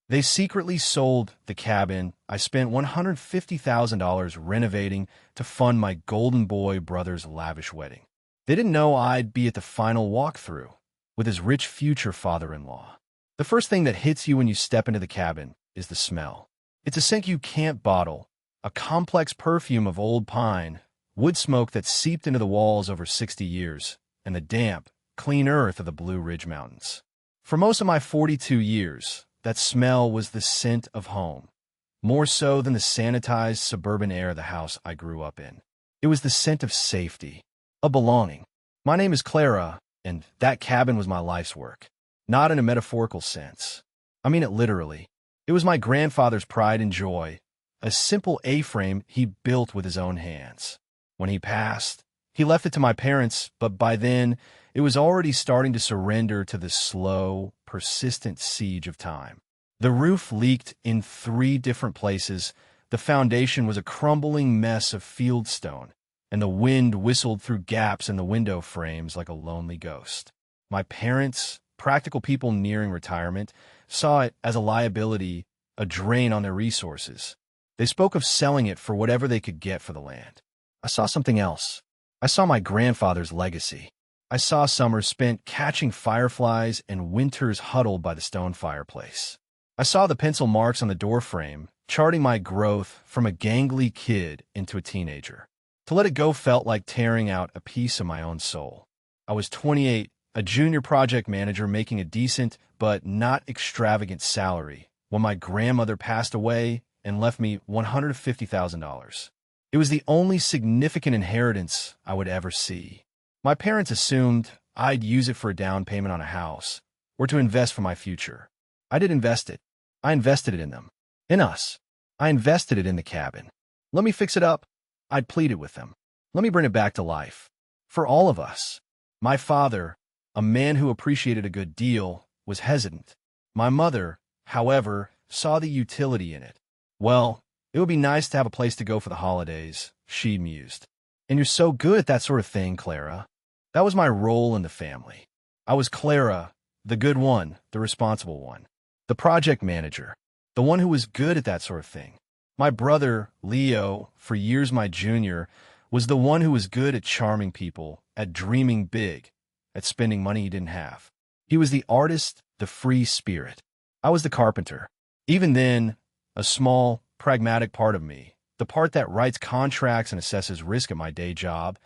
They secretly sold the cabin. I spent $150,000 renovating to fund my golden boy brother's lavish wedding. They didn't know I'd be at the final walkthrough with his rich future father-in-law. The first thing that hits you when you step into the cabin is the smell. It's a scent you can't bottle, a complex perfume of old pine, wood smoke that's seeped into the walls over 60 years, and the damp, clean earth of the Blue Ridge Mountains. For most of my 42 years, that smell was the scent of home, more so than the sanitized suburban air of the house I grew up in. It was the scent of safety, of belonging. My name is Clara, and that cabin was my life's work. Not in a metaphorical sense. I mean it literally. It was my grandfather's pride and joy, a simple A-frame he built with his own hands. When he passed, he left it to my parents, but by then, it was already starting to surrender to the slow, persistent siege of time. The roof leaked in 3 different places, the foundation was a crumbling mess of fieldstone, and the wind whistled through gaps in the window frames like a lonely ghost. My parents, practical people nearing retirement, saw it as a liability, a drain on their resources. They spoke of selling it for whatever they could get for the land. I saw something else. I saw my grandfather's legacy. I saw summers spent catching fireflies and winters huddled by the stone fireplace. I saw the pencil marks on the doorframe, charting my growth from a gangly kid into a teenager. To let it go felt like tearing out a piece of my own soul. I was 28, a junior project manager making a decent but not extravagant salary when my grandmother passed away and left me $150,000. It was the only significant inheritance I would ever see. My parents assumed I'd use it for a down payment on a house or to invest for my future. I did invest it. I invested it in them. In us. I invested it in the cabin. Let me fix it up. I'd pleaded with them. Let me bring it back to life. For all of us. My father, a man who appreciated a good deal, was hesitant. My mother, however, saw the utility in it. Well, it would be nice to have a place to go for the holidays, she mused. And you're so good at that sort of thing, Clara. That was my role in the family. I was Clara, the good one, the responsible one. The project manager, the one who was good at that sort of thing. My brother, Leo, for years my junior, was the one who was good at charming people, at dreaming big, at spending money he didn't have. He was the artist, the free spirit. I was the carpenter. Even then, a small, pragmatic part of me, the part that writes contracts and assesses risk at my day job,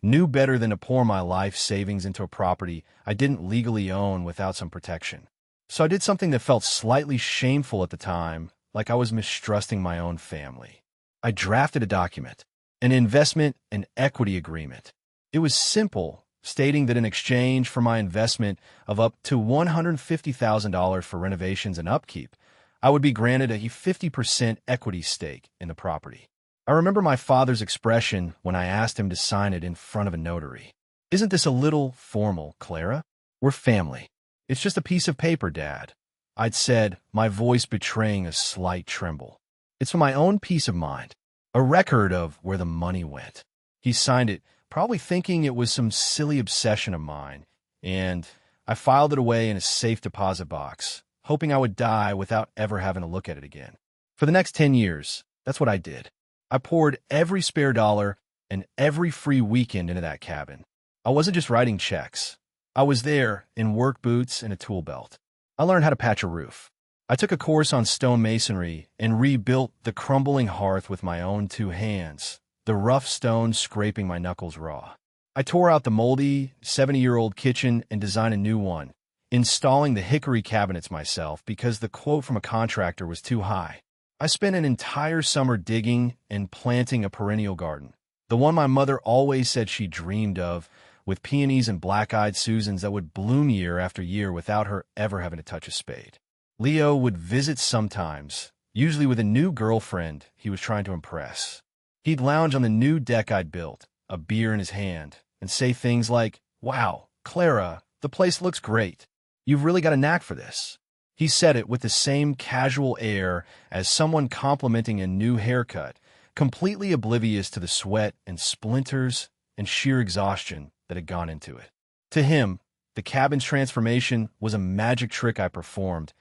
knew better than to pour my life savings into a property I didn't legally own without some protection. So I did something that felt slightly shameful at the time, like I was mistrusting my own family. I drafted a document, an investment and equity agreement. It was simple, stating that in exchange for my investment of up to $150,000 for renovations and upkeep, I would be granted a 50% equity stake in the property. I remember my father's expression when I asked him to sign it in front of a notary. Isn't this a little formal, Clara? We're family. It's just a piece of paper, Dad. I'd said, my voice betraying a slight tremble. It's for my own peace of mind, a record of where the money went. He signed it, probably thinking it was some silly obsession of mine, and I filed it away in a safe deposit box, hoping I would die without ever having to look at it again. For the next 10 years, that's what I did. I poured every spare dollar and every free weekend into that cabin. I wasn't just writing checks. I was there in work boots and a tool belt. I learned how to patch a roof. I took a course on stone masonry and rebuilt the crumbling hearth with my own 2 hands, the rough stone scraping my knuckles raw. I tore out the moldy, 70-year-old kitchen and designed a new one, installing the hickory cabinets myself because the quote from a contractor was too high. I spent an entire summer digging and planting a perennial garden, the one my mother always said she dreamed of, with peonies and black-eyed Susans that would bloom year after year without her ever having to touch a spade. Leo would visit sometimes, usually with a new girlfriend he was trying to impress. He'd lounge on the new deck I'd built, a beer in his hand, and say things like, "Wow, Clara, the place looks great. You've really got a knack for this." He said it with the same casual air as someone complimenting a new haircut, completely oblivious to the sweat and splinters and sheer exhaustion that had gone into it. To him, the cabin's transformation was a magic trick I performed,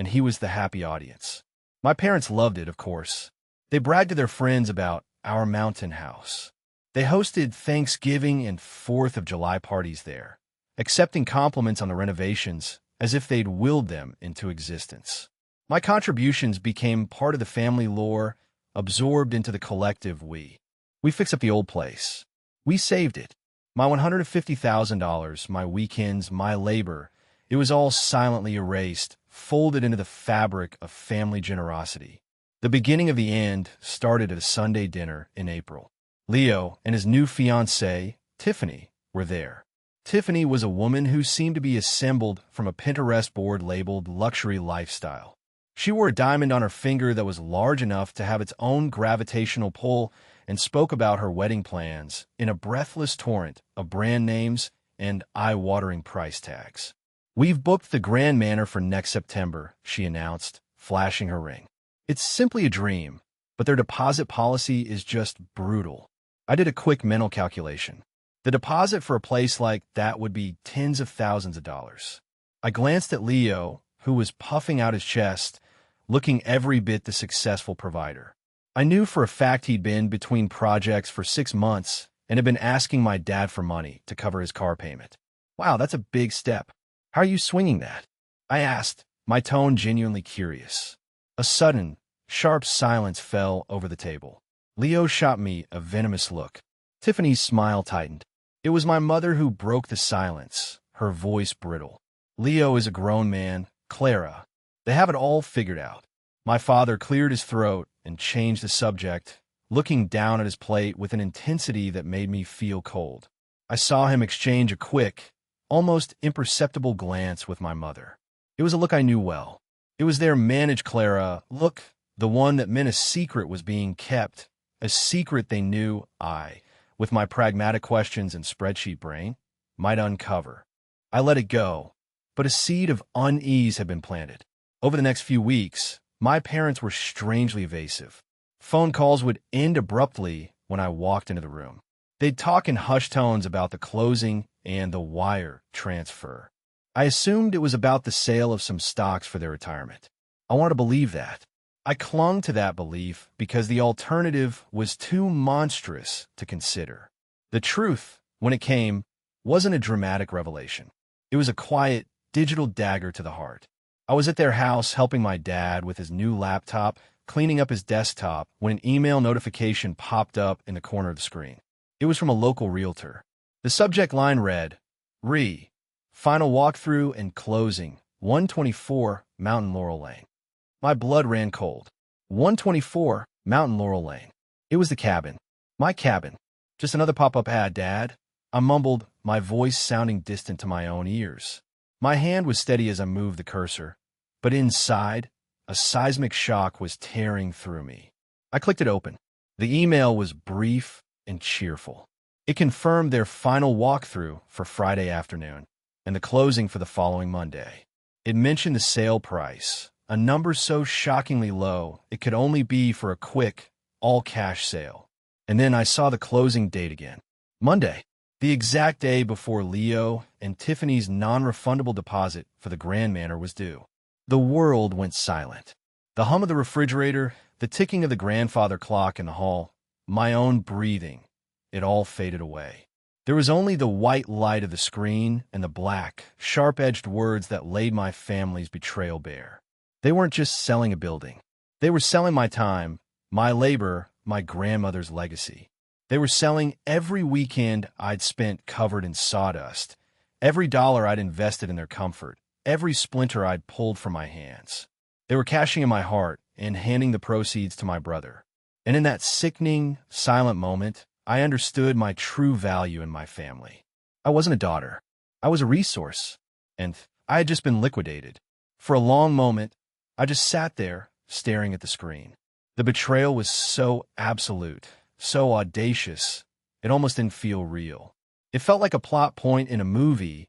and he was the happy audience. My parents loved it, of course. They bragged to their friends about our mountain house. They hosted Thanksgiving and 4th of July parties there, accepting compliments on the renovations as if they'd willed them into existence. My contributions became part of the family lore, absorbed into the collective we. We fixed up the old place. We saved it. My $150,000, my weekends, my labor, it was all silently erased, folded into the fabric of family generosity. The beginning of the end started at a Sunday dinner in April. Leo and his new fiancée, Tiffany, were there. Tiffany was a woman who seemed to be assembled from a Pinterest board labeled luxury lifestyle. She wore a diamond on her finger that was large enough to have its own gravitational pull and spoke about her wedding plans in a breathless torrent of brand names and eye-watering price tags. "We've booked the Grand Manor for next September," she announced, flashing her ring. "It's simply a dream, but their deposit policy is just brutal." I did a quick mental calculation. The deposit for a place like that would be tens of thousands of dollars. I glanced at Leo, who was puffing out his chest, looking every bit the successful provider. I knew for a fact he'd been between projects for 6 months and had been asking my dad for money to cover his car payment. "Wow, that's a big step. How are you swinging that?" I asked, my tone genuinely curious. A sudden, sharp silence fell over the table. Leo shot me a venomous look. Tiffany's smile tightened. It was my mother who broke the silence, her voice brittle. "Leo is a grown man, Clara. They have it all figured out." My father cleared his throat and changed the subject, looking down at his plate with an intensity that made me feel cold. I saw him exchange a quick, almost imperceptible glance with my mother. It was a look I knew well. It was their "manage Clara" look, the one that meant a secret was being kept, a secret they knew I, with my pragmatic questions and spreadsheet brain, might uncover. I let it go, but a seed of unease had been planted. Over the next few weeks, my parents were strangely evasive. Phone calls would end abruptly when I walked into the room. They'd talk in hushed tones about the closing and the wire transfer. I assumed it was about the sale of some stocks for their retirement. I wanted to believe that. I clung to that belief because the alternative was too monstrous to consider. The truth, when it came, wasn't a dramatic revelation. It was a quiet, digital dagger to the heart. I was at their house helping my dad with his new laptop, cleaning up his desktop, when an email notification popped up in the corner of the screen. It was from a local realtor. The subject line read, Final walkthrough and closing, 124 Mountain Laurel Lane. My blood ran cold. 124 Mountain Laurel Lane. It was the cabin. My cabin. "Just another pop-up ad, Dad," I mumbled, my voice sounding distant to my own ears. My hand was steady as I moved the cursor, but inside, a seismic shock was tearing through me. I clicked it open. The email was brief and cheerful. It confirmed their final walkthrough for Friday afternoon and the closing for the following Monday. It mentioned the sale price, a number so shockingly low it could only be for a quick, all-cash sale. And then I saw the closing date again. Monday, the exact day before Leo and Tiffany's non-refundable deposit for the Grand Manor was due. The world went silent. The hum of the refrigerator, the ticking of the grandfather clock in the hall, my own breathing, it all faded away. There was only the white light of the screen and the black, sharp-edged words that laid my family's betrayal bare. They weren't just selling a building. They were selling my time, my labor, my grandmother's legacy. They were selling every weekend I'd spent covered in sawdust, every dollar I'd invested in their comfort, every splinter I'd pulled from my hands. They were cashing in my heart and handing the proceeds to my brother. And in that sickening, silent moment, I understood my true value in my family. I wasn't a daughter. I was a resource. And I had just been liquidated. For a long moment, I just sat there, staring at the screen. The betrayal was so absolute, so audacious, it almost didn't feel real. It felt like a plot point in a movie,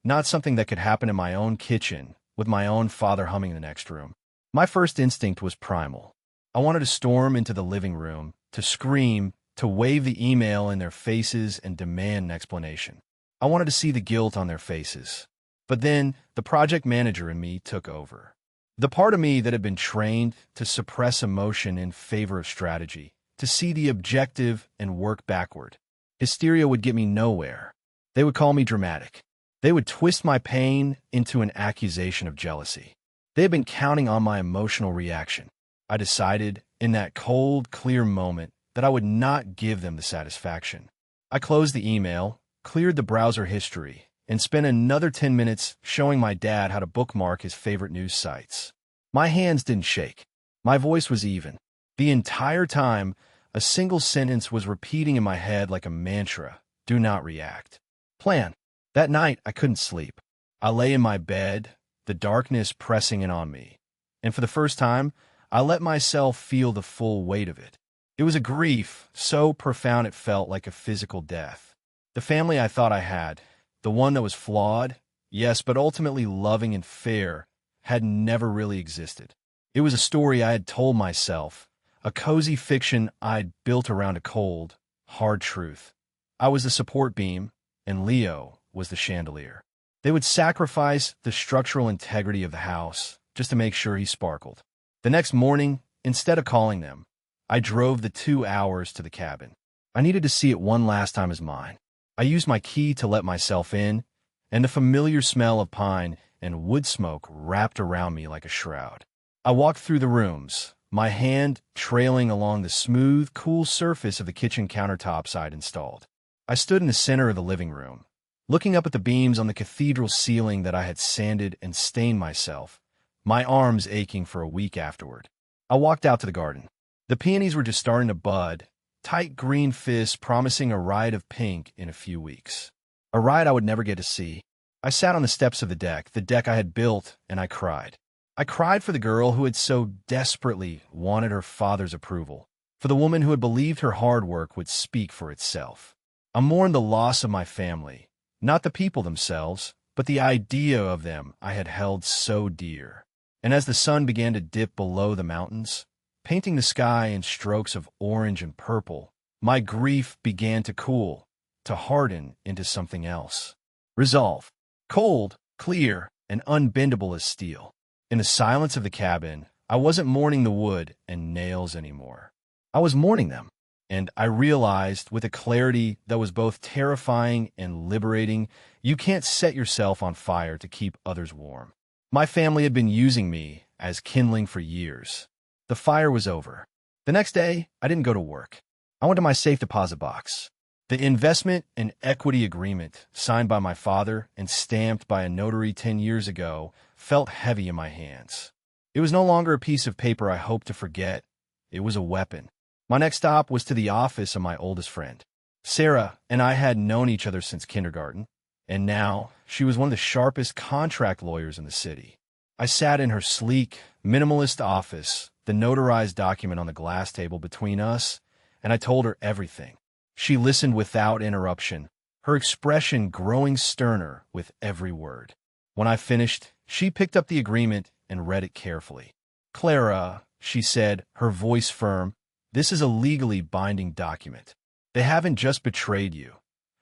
not something that could happen in my own kitchen, with my own father humming in the next room. My first instinct was primal. I wanted to storm into the living room, to scream, to wave the email in their faces and demand an explanation. I wanted to see the guilt on their faces. But then, the project manager in me took over. The part of me that had been trained to suppress emotion in favor of strategy, to see the objective and work backward. Hysteria would get me nowhere. They would call me dramatic. They would twist my pain into an accusation of jealousy. They had been counting on my emotional reaction. I decided, in that cold, clear moment, that I would not give them the satisfaction. I closed the email, cleared the browser history, and spent another 10 minutes showing my dad how to bookmark his favorite news sites. My hands didn't shake. My voice was even. The entire time, a single sentence was repeating in my head like a mantra: do not react. Plan. That night, I couldn't sleep. I lay in my bed, the darkness pressing in on me. And for the first time, I let myself feel the full weight of it. It was a grief so profound it felt like a physical death. The family I thought I had, the one that was flawed, yes, but ultimately loving and fair, had never really existed. It was a story I had told myself, a cozy fiction I'd built around a cold, hard truth. I was the support beam, and Leo was the chandelier. They would sacrifice the structural integrity of the house just to make sure he sparkled. The next morning, instead of calling them, I drove the 2 hours to the cabin. I needed to see it one last time as mine. I used my key to let myself in, and the familiar smell of pine and wood smoke wrapped around me like a shroud. I walked through the rooms, my hand trailing along the smooth, cool surface of the kitchen countertops I'd installed. I stood in the center of the living room, looking up at the beams on the cathedral ceiling that I had sanded and stained myself, my arms aching for a week afterward. I walked out to the garden. The peonies were just starting to bud, tight green fists promising a ride of pink in a few weeks. A ride I would never get to see. I sat on the steps of the deck I had built, and I cried. I cried for the girl who had so desperately wanted her father's approval, for the woman who had believed her hard work would speak for itself. I mourned the loss of my family, not the people themselves, but the idea of them I had held so dear. And as the sun began to dip below the mountains, painting the sky in strokes of orange and purple, my grief began to cool, to harden into something else. Resolve. Cold, clear, and unbendable as steel. In the silence of the cabin, I wasn't mourning the wood and nails anymore. I was mourning them, and I realized with a clarity that was both terrifying and liberating, you can't set yourself on fire to keep others warm. My family had been using me as kindling for years. The fire was over. The next day, I didn't go to work. I went to my safe deposit box. The investment and equity agreement signed by my father and stamped by a notary 10 years ago felt heavy in my hands. It was no longer a piece of paper I hoped to forget. It was a weapon. My next stop was to the office of my oldest friend. Sarah and I had known each other since kindergarten, and now she was one of the sharpest contract lawyers in the city. I sat in her sleek, minimalist office, the notarized document on the glass table between us, and I told her everything. She listened without interruption, her expression growing sterner with every word. When I finished, she picked up the agreement and read it carefully. "Clara," she said, her voice firm, "this is a legally binding document. They haven't just betrayed you.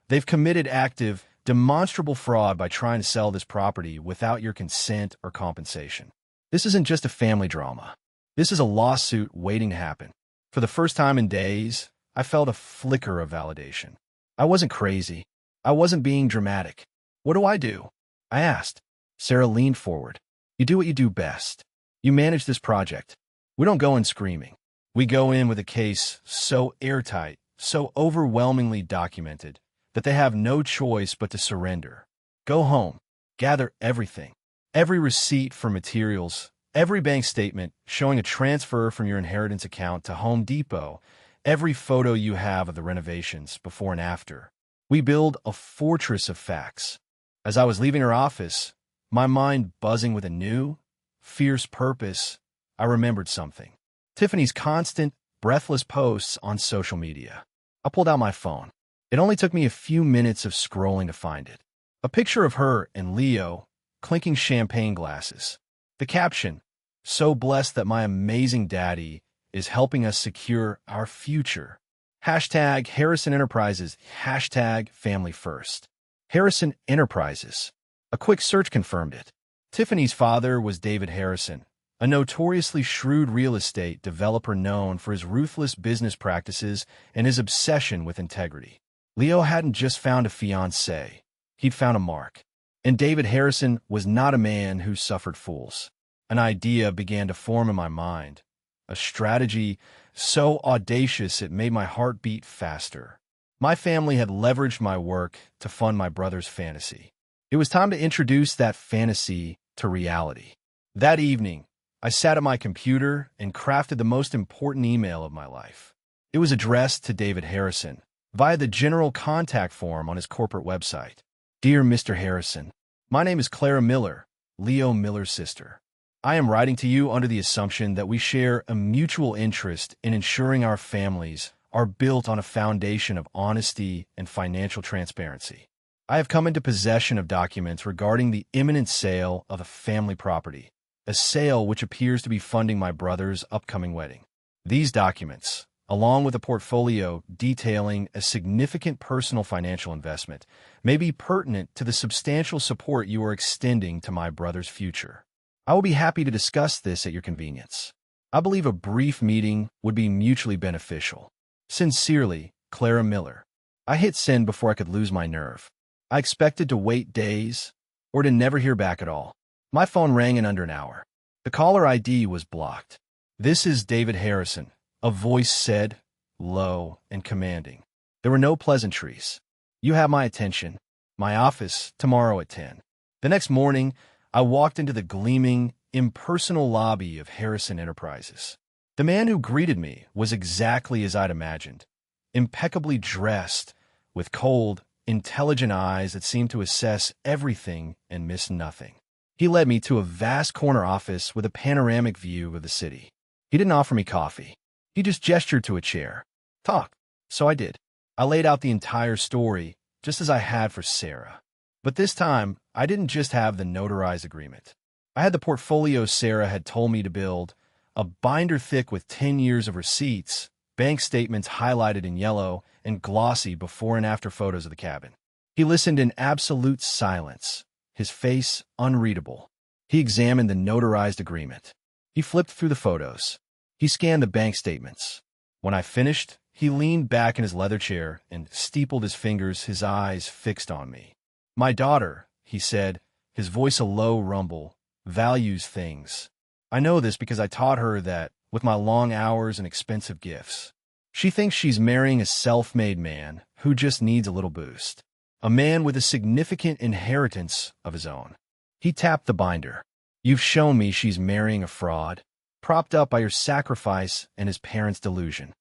They've committed active, demonstrable fraud by trying to sell this property without your consent or compensation. This isn't just a family drama. This is a lawsuit waiting to happen." For the first time in days, I felt a flicker of validation. I wasn't crazy. I wasn't being dramatic. "What do I do?" I asked. Sarah leaned forward. "You do what you do best. You manage this project. We don't go in screaming. We go in with a case so airtight, so overwhelmingly documented, that they have no choice but to surrender. Go home. Gather everything. Every receipt for materials, every bank statement showing a transfer from your inheritance account to Home Depot, every photo you have of the renovations before and after. We build a fortress of facts." As I was leaving her office, my mind buzzing with a new, fierce purpose, I remembered something. Tiffany's constant, breathless posts on social media. I pulled out my phone. It only took me a few minutes of scrolling to find it. A picture of her and Leo, clinking champagne glasses. The caption, "So blessed that my amazing daddy is helping us secure our future. Hashtag Harrison Enterprises, hashtag family first." Harrison Enterprises. A quick search confirmed it. Tiffany's father was David Harrison, a notoriously shrewd real estate developer known for his ruthless business practices and his obsession with integrity. Leo hadn't just found a fiancée, he'd found a mark. And David Harrison was not a man who suffered fools. An idea began to form in my mind, a strategy so audacious it made my heart beat faster. My family had leveraged my work to fund my brother's fantasy. It was time to introduce that fantasy to reality. That evening, I sat at my computer and crafted the most important email of my life. It was addressed to David Harrison via the general contact form on his corporate website. Dear Mr. Harrison, my name is Clara Miller, Leo Miller's sister. I am writing to you under the assumption that we share a mutual interest in ensuring our families are built on a foundation of honesty and financial transparency. I have come into possession of documents regarding the imminent sale of a family property, a sale which appears to be funding my brother's upcoming wedding. These documents, along with a portfolio detailing a significant personal financial investment, may be pertinent to the substantial support you are extending to my brother's future. I will be happy to discuss this at your convenience. I believe a brief meeting would be mutually beneficial. Sincerely, Clara Miller. I hit send before I could lose my nerve. I expected to wait days or to never hear back at all. My phone rang in under an hour. The caller ID was blocked. This is David Harrison, a voice said, low and commanding. There were no pleasantries. You have my attention. My office, tomorrow at 10. The next morning, I walked into the gleaming, impersonal lobby of Harrison Enterprises. The man who greeted me was exactly as I'd imagined, impeccably dressed, with cold, intelligent eyes that seemed to assess everything and miss nothing. He led me to a vast corner office with a panoramic view of the city. He didn't offer me coffee. He just gestured to a chair. Talk. So I did. I laid out the entire story, just as I had for Sarah. But this time, I didn't just have the notarized agreement. I had the portfolio Sarah had told me to build, a binder thick with 10 years of receipts, bank statements highlighted in yellow, and glossy before and after photos of the cabin. He listened in absolute silence, his face unreadable. He examined the notarized agreement. He flipped through the photos. He scanned the bank statements. When I finished, he leaned back in his leather chair and steepled his fingers, his eyes fixed on me. My daughter, he said, his voice a low rumble, values things. I know this because I taught her that with my long hours and expensive gifts. She thinks she's marrying a self-made man who just needs a little boost. A man with a significant inheritance of his own. He tapped the binder. You've shown me she's marrying a fraud, propped up by your sacrifice and his parents' delusion.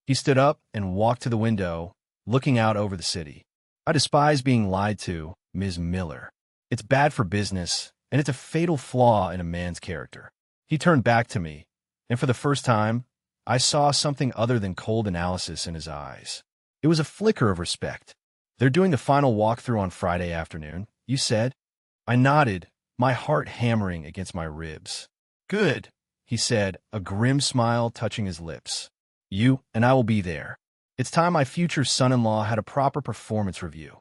He stood up and walked to the window, looking out over the city. I despise being lied to, Ms. Miller. It's bad for business, and it's a fatal flaw in a man's character. He turned back to me, and for the first time, I saw something other than cold analysis in his eyes. It was a flicker of respect. They're doing the final walkthrough on Friday afternoon, you said? I nodded, my heart hammering against my ribs. Good, he said, a grim smile touching his lips. You and I will be there. It's time my future son-in-law had a proper performance review.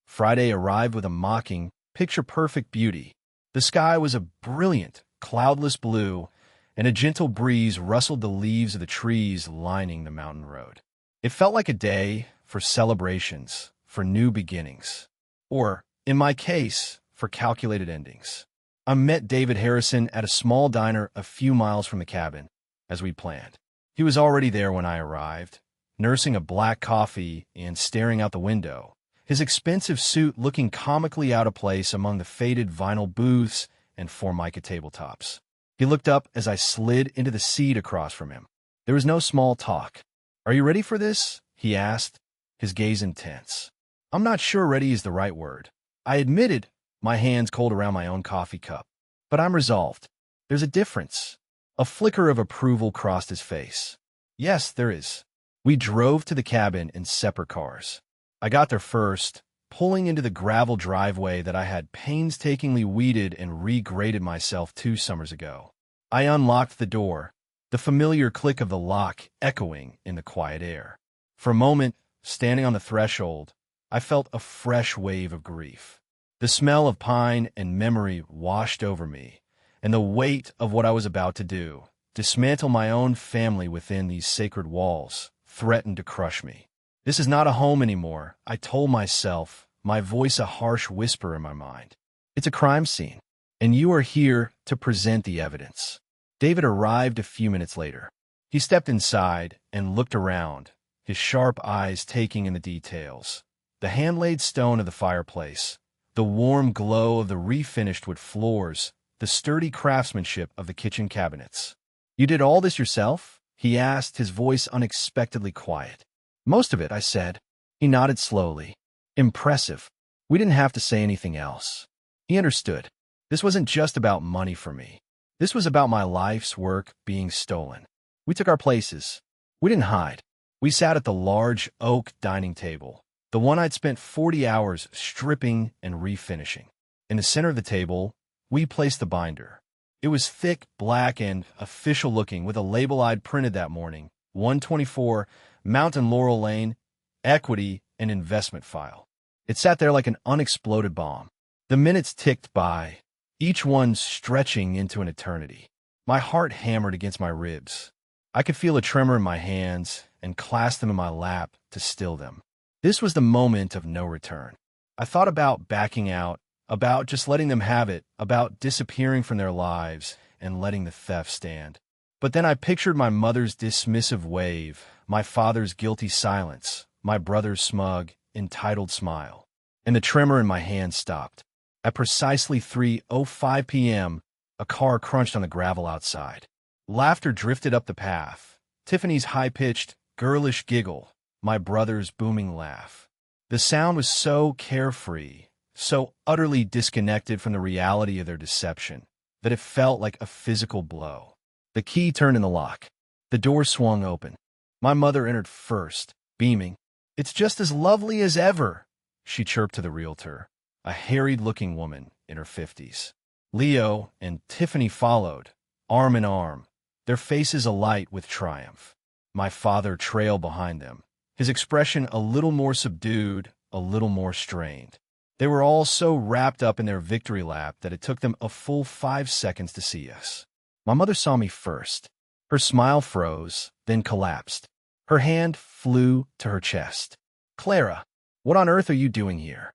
Friday arrived with a mocking, picture-perfect beauty. The sky was a brilliant, cloudless blue, and a gentle breeze rustled the leaves of the trees lining the mountain road. It felt like a day for celebrations, for new beginnings, or, in my case, for calculated endings. I met David Harrison at a small diner a few miles from the cabin, as we'd planned. He was already there when I arrived, nursing a black coffee and staring out the window, his expensive suit looking comically out of place among the faded vinyl booths and Formica tabletops. He looked up as I slid into the seat across from him. There was no small talk. Are you ready for this? He asked, his gaze intense. I'm not sure ready is the right word. I admitted, my hands cold around my own coffee cup. But I'm resolved. There's a difference. A flicker of approval crossed his face. Yes, there is. We drove to the cabin in separate cars. I got there first, pulling into the gravel driveway that I had painstakingly weeded and regraded myself 2 summers ago. I unlocked the door, the familiar click of the lock echoing in the quiet air. For a moment, standing on the threshold, I felt a fresh wave of grief. The smell of pine and memory washed over me, and the weight of what I was about to do, dismantle my own family within these sacred walls, threatened to crush me. This is not a home anymore, I told myself, my voice a harsh whisper in my mind. It's a crime scene, and you are here to present the evidence. David arrived a few minutes later. He stepped inside and looked around, his sharp eyes taking in the details. The hand-laid stone of the fireplace, the warm glow of the refinished wood floors, the sturdy craftsmanship of the kitchen cabinets. "You did all this yourself?" he asked, his voice unexpectedly quiet. "Most of it," I said. He nodded slowly. "Impressive." We didn't have to say anything else. He understood. This wasn't just about money for me. This was about my life's work being stolen. We took our places. We didn't hide. We sat at the large oak dining table, the one I'd spent 40 hours stripping and refinishing. In the center of the table, we placed the binder. It was thick, black, and official-looking, with a label I'd printed that morning, 124 Mountain Laurel Lane, Equity and Investment File. It sat there like an unexploded bomb. The minutes ticked by, each one stretching into an eternity. My heart hammered against my ribs. I could feel a tremor in my hands and clasped them in my lap to still them. This was the moment of no return. I thought about backing out, about just letting them have it, about disappearing from their lives and letting the theft stand. But then I pictured my mother's dismissive wave, my father's guilty silence, my brother's smug, entitled smile. And the tremor in my hand stopped. At precisely 3:05 p.m., a car crunched on the gravel outside. Laughter drifted up the path. Tiffany's high-pitched, girlish giggle, my brother's booming laugh. The sound was so carefree, so utterly disconnected from the reality of their deception, that it felt like a physical blow. The key turned in the lock. The door swung open. My mother entered first, beaming. "It's just as lovely as ever," she chirped to the realtor, a harried-looking woman in her 50s. Leo and Tiffany followed, arm in arm, their faces alight with triumph. My father trailed behind them, his expression a little more subdued, a little more strained. They were all so wrapped up in their victory lap that it took them a full 5 seconds to see us. My mother saw me first. Her smile froze, then collapsed. Her hand flew to her chest. "Clara, what on earth are you doing here?"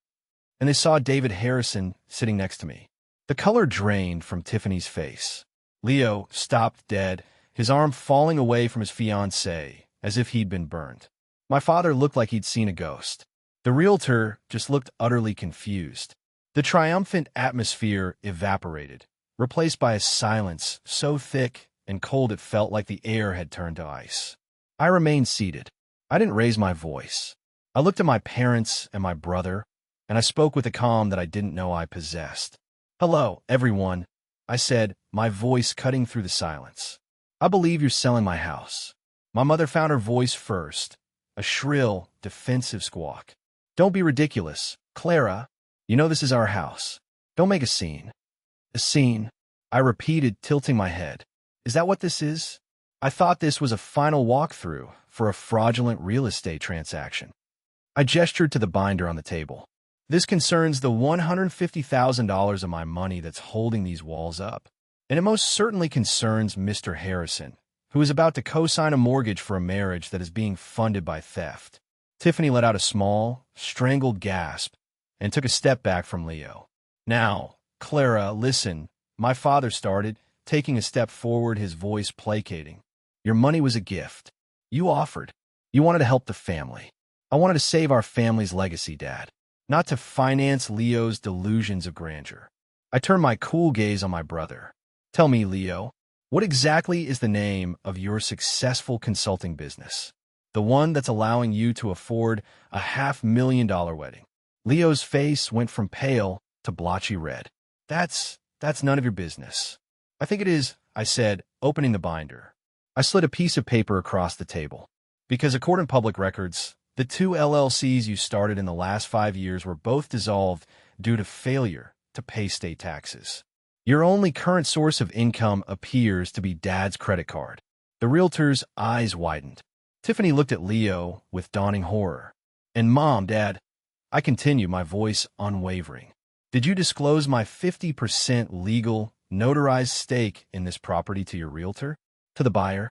And they saw David Harrison sitting next to me. The color drained from Tiffany's face. Leo stopped dead, his arm falling away from his fiancée, as if he'd been burned. My father looked like he'd seen a ghost. The realtor just looked utterly confused. The triumphant atmosphere evaporated, replaced by a silence so thick and cold it felt like the air had turned to ice. I remained seated. I didn't raise my voice. I looked at my parents and my brother, and I spoke with a calm that I didn't know I possessed. "Hello, everyone," I said, my voice cutting through the silence. "I believe you're selling my house." My mother found her voice first, a shrill, defensive squawk. "Don't be ridiculous, Clara. You know this is our house. Don't make a scene." "A scene?" I repeated, tilting my head. "Is that what this is? I thought this was a final walkthrough for a fraudulent real estate transaction." I gestured to the binder on the table. "This concerns the $150,000 of my money that's holding these walls up. And it most certainly concerns Mr. Harrison, who is about to co-sign a mortgage for a marriage that is being funded by theft." Tiffany let out a small, strangled gasp and took a step back from Leo. "Now, Clara, listen," my father started, taking a step forward, his voice placating. "Your money was a gift. You offered. You wanted to help the family. I wanted to save our family's legacy, Dad, not to finance Leo's delusions of grandeur." I turned my cool gaze on my brother. "Tell me, Leo, what exactly is the name of your successful consulting business? The one that's allowing you to afford a $500,000 wedding?" Leo's face went from pale to blotchy red. That's none of your business." "I think it is," I said, opening the binder. I slid a piece of paper across the table. "Because according to public records, the 2 LLCs you started in the last 5 years were both dissolved due to failure to pay state taxes. Your only current source of income appears to be Dad's credit card." The realtor's eyes widened. Tiffany looked at Leo with dawning horror. "And Mom, Dad," I continued, my voice unwavering, "did you disclose my 50% legal notarized stake in this property to your realtor? To the buyer?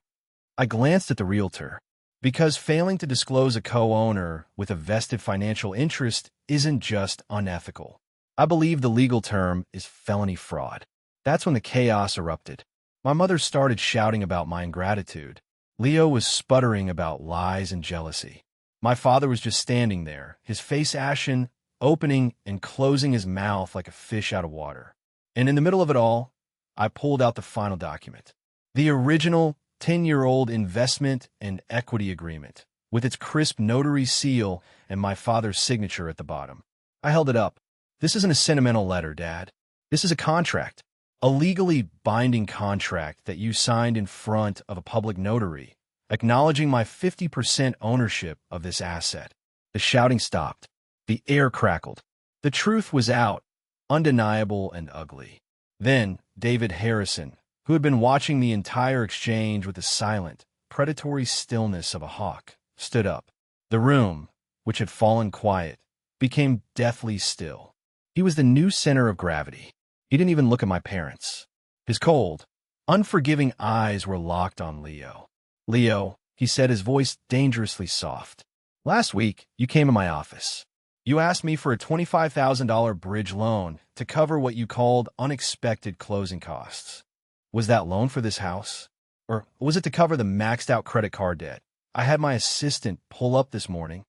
I glanced at the realtor. Because failing to disclose a co-owner with a vested financial interest isn't just unethical. I believe the legal term is felony fraud. That's when the chaos erupted. My mother started shouting about my ingratitude. Leo was sputtering about lies and jealousy. My father was just standing there, his face ashen, opening and closing his mouth like a fish out of water. And in the middle of it all, I pulled out the final document. The original 10-year-old investment and equity agreement, with its crisp notary seal and my father's signature at the bottom. I held it up. This isn't a sentimental letter, Dad. This is a contract. A legally binding contract that you signed in front of a public notary, acknowledging my 50% ownership of this asset. The shouting stopped. The air crackled. The truth was out, undeniable and ugly. Then David Harrison, who had been watching the entire exchange with the silent, predatory stillness of a hawk, stood up. The room, which had fallen quiet, became deathly still. He was the new center of gravity. He didn't even look at my parents. His cold, unforgiving eyes were locked on Leo. "Leo," he said, his voice dangerously soft. "Last week, you came in my office. You asked me for a $25,000 bridge loan to cover what you called unexpected closing costs. Was that loan for this house? Or was it to cover the maxed-out credit card debt I had my assistant pull up this morning?"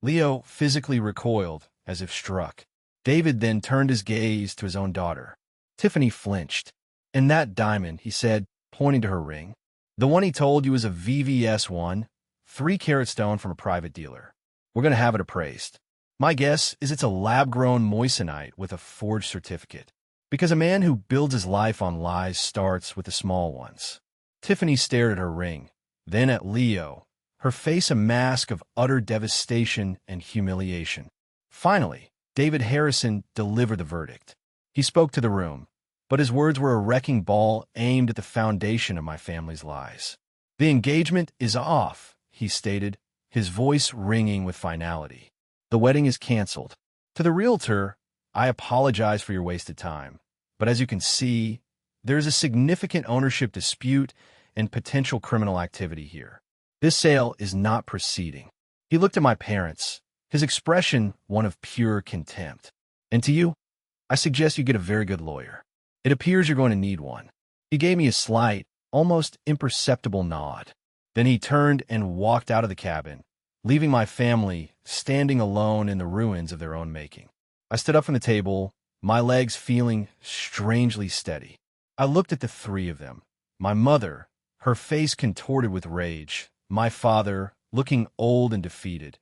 Leo physically recoiled, as if struck. David then turned his gaze to his own daughter. Tiffany flinched. "And that diamond," he said, pointing to her ring. "The one he told you was a VVS1, 3-carat stone from a private dealer. We're going to have it appraised. My guess is it's a lab-grown moissanite with a forged certificate. Because a man who builds his life on lies starts with the small ones." Tiffany stared at her ring, then at Leo, her face a mask of utter devastation and humiliation. Finally, David Harrison delivered the verdict. He spoke to the room, but his words were a wrecking ball aimed at the foundation of my family's lies. "The engagement is off," he stated, his voice ringing with finality. "The wedding is canceled. To the realtor, I apologize for your wasted time, but as you can see, there is a significant ownership dispute and potential criminal activity here. This sale is not proceeding." He looked at my parents, his expression one of pure contempt. "And to you, I suggest you get a very good lawyer. It appears you're going to need one." He gave me a slight, almost imperceptible nod. Then he turned and walked out of the cabin, leaving my family standing alone in the ruins of their own making. I stood up from the table, my legs feeling strangely steady. I looked at the three of them. My mother, her face contorted with rage. My father, looking old and defeated.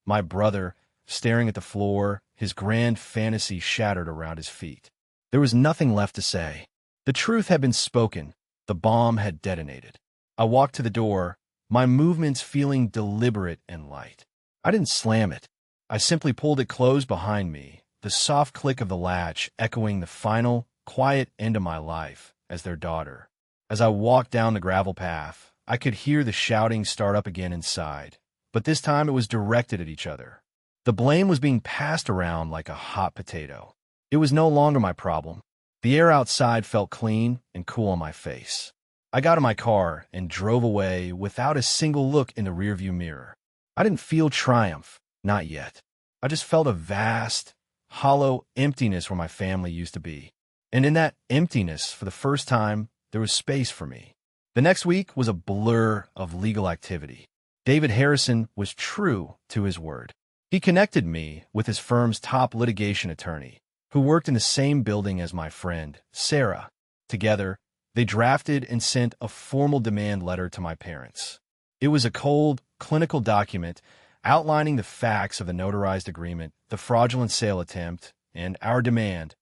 My brother, staring at the floor, his grand fantasy shattered around his feet. There was nothing left to say. The truth had been spoken. The bomb had detonated. I walked to the door, my movements feeling deliberate and light. I didn't slam it. I simply pulled it closed behind me, the soft click of the latch echoing the final, quiet end of my life as their daughter. As I walked down the gravel path, I could hear the shouting start up again inside, but this time it was directed at each other. The blame was being passed around like a hot potato. It was no longer my problem. The air outside felt clean and cool on my face. I got in my car and drove away without a single look in the rearview mirror. I didn't feel triumph, not yet. I just felt a vast, hollow emptiness where my family used to be. And in that emptiness, for the first time, there was space for me. The next week was a blur of legal activity. David Harrison was true to his word. He connected me with his firm's top litigation attorney, who worked in the same building as my friend, Sarah. Together, they drafted and sent a formal demand letter to my parents. It was a cold, clinical document outlining the facts of the notarized agreement, the fraudulent sale attempt, and our demand,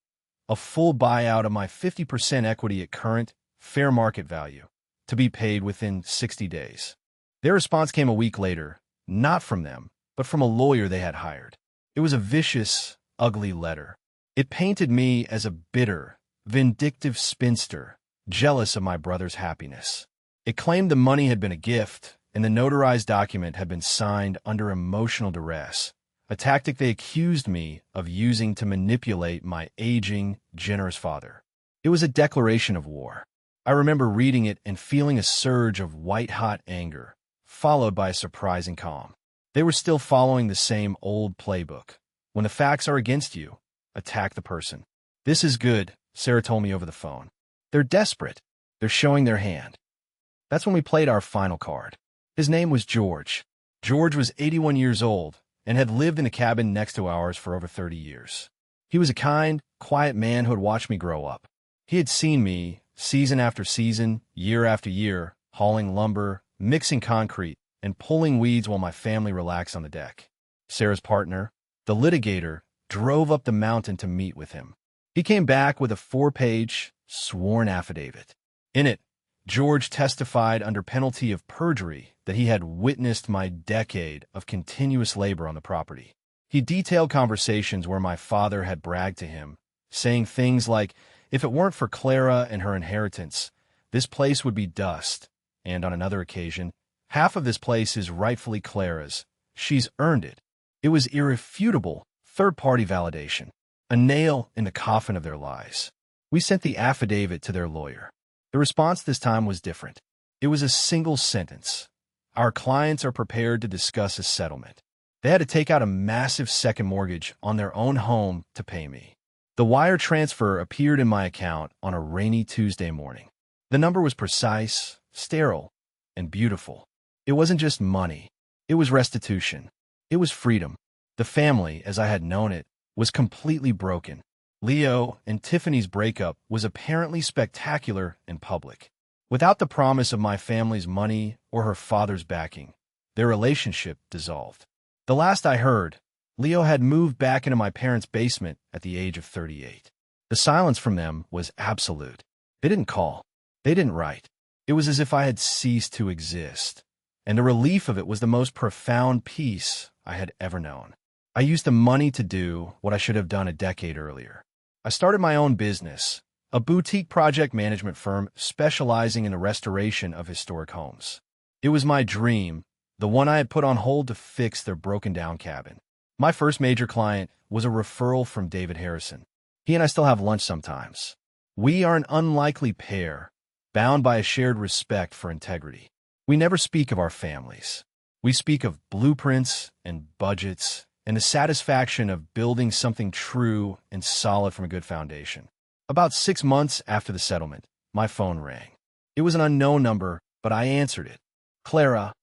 a full buyout of my 50% equity at current, fair market value, to be paid within 60 days. Their response came a week later, not from them, but from a lawyer they had hired. It was a vicious, ugly letter. It painted me as a bitter, vindictive spinster, jealous of my brother's happiness. It claimed the money had been a gift, and the notarized document had been signed under emotional duress, a tactic they accused me of using to manipulate my aging, generous father. It was a declaration of war. I remember reading it and feeling a surge of white-hot anger, followed by a surprising calm. They were still following the same old playbook. When the facts are against you, attack the person. This is good, Sarah told me over the phone. They're desperate. They're showing their hand. That's when we played our final card. His name was George. George was 81 years old and had lived in the cabin next to ours for over 30 years. He was a kind, quiet man who had watched me grow up. He had seen me, season after season, year after year, hauling lumber, mixing concrete, and pulling weeds while my family relaxed on the deck. Sarah's partner, the litigator, drove up the mountain to meet with him. He came back with a 4-page, sworn affidavit. In it, George testified under penalty of perjury that he had witnessed my decade of continuous labor on the property. He detailed conversations where my father had bragged to him, saying things like, if it weren't for Clara and her inheritance, this place would be dust. And on another occasion, half of this place is rightfully Clara's. She's earned it. It was irrefutable, third-party validation, a nail in the coffin of their lies. We sent the affidavit to their lawyer. The response this time was different. It was a single sentence. Our clients are prepared to discuss a settlement. They had to take out a massive second mortgage on their own home to pay me. The wire transfer appeared in my account on a rainy Tuesday morning. The number was precise, sterile, and beautiful. It wasn't just money. It was restitution. It was freedom. The family, as I had known it, was completely broken. Leo and Tiffany's breakup was apparently spectacular in public. Without the promise of my family's money or her father's backing, their relationship dissolved. The last I heard, Leo had moved back into my parents' basement at the age of 38. The silence from them was absolute. They didn't call. They didn't write. It was as if I had ceased to exist. And the relief of it was the most profound peace I had ever known. I used the money to do what I should have done a decade earlier. I started my own business, a boutique project management firm specializing in the restoration of historic homes. It was my dream, the one I had put on hold to fix their broken-down cabin. My first major client was a referral from David Harrison. He and I still have lunch sometimes. We are an unlikely pair, bound by a shared respect for integrity. We never speak of our families. We speak of blueprints and budgets and the satisfaction of building something true and solid from a good foundation. About 6 months after the settlement, my phone rang. It was an unknown number, but I answered it. Clara.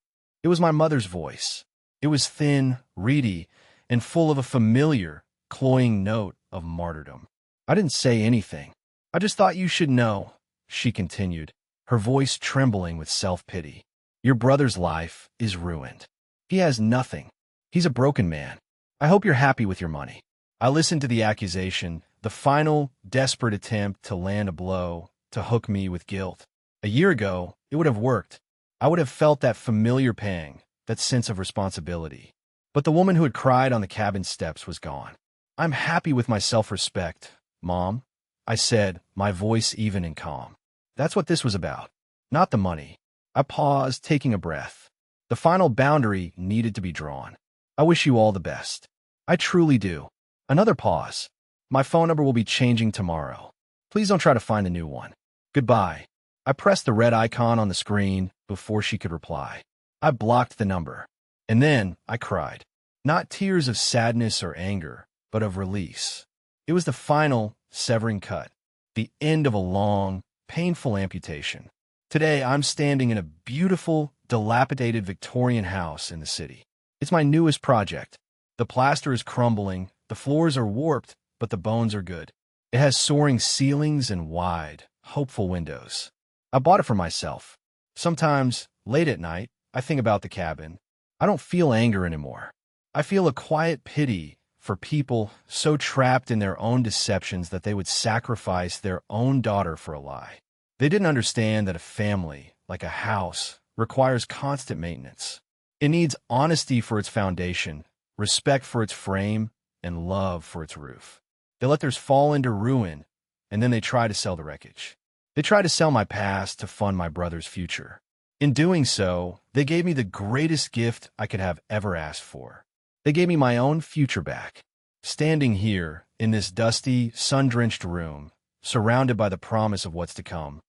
It was my mother's voice. It was thin, reedy, and full of a familiar, cloying note of martyrdom. I didn't say anything. I just thought you should know, she continued, her voice trembling with self-pity. Your brother's life is ruined. He has nothing. He's a broken man. I hope you're happy with your money. I listened to the accusation, the final, desperate attempt to land a blow, to hook me with guilt. A year ago, it would have worked. I would have felt that familiar pang, that sense of responsibility. But the woman who had cried on the cabin steps was gone. I'm happy with my self-respect, Mom, I said, my voice even and calm. That's what this was about, not the money. I paused, taking a breath. The final boundary needed to be drawn. I wish you all the best. I truly do. Another pause. My phone number will be changing tomorrow. Please don't try to find a new one. Goodbye. I pressed the red icon on the screen before she could reply. I blocked the number. And then I cried. Not tears of sadness or anger, but of release. It was the final, severing cut. The end of a long, painful amputation. Today, I'm standing in a beautiful, dilapidated Victorian house in the city. It's my newest project. The plaster is crumbling, the floors are warped, but the bones are good. It has soaring ceilings and wide, hopeful windows. I bought it for myself. Sometimes, late at night, I think about the cabin. I don't feel anger anymore. I feel a quiet pity for people so trapped in their own deceptions that they would sacrifice their own daughter for a lie. They didn't understand that a family, like a house, requires constant maintenance. It needs honesty for its foundation, respect for its frame, and love for its roof. They let theirs fall into ruin, and then they try to sell the wreckage. They try to sell my past to fund my brother's future. In doing so, they gave me the greatest gift I could have ever asked for. They gave me my own future back. Standing here, in this dusty, sun-drenched room, surrounded by the promise of what's to come,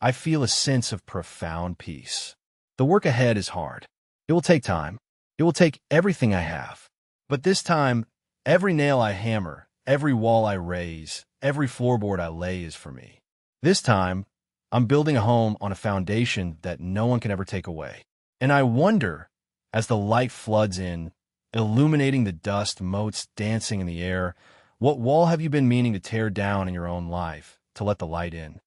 I feel a sense of profound peace. The work ahead is hard. It will take time. It will take everything I have. But this time, every nail I hammer, every wall I raise, every floorboard I lay is for me. This time, I'm building a home on a foundation that no one can ever take away. And I wonder, as the light floods in, illuminating the dust motes dancing in the air, what wall have you been meaning to tear down in your own life to let the light in?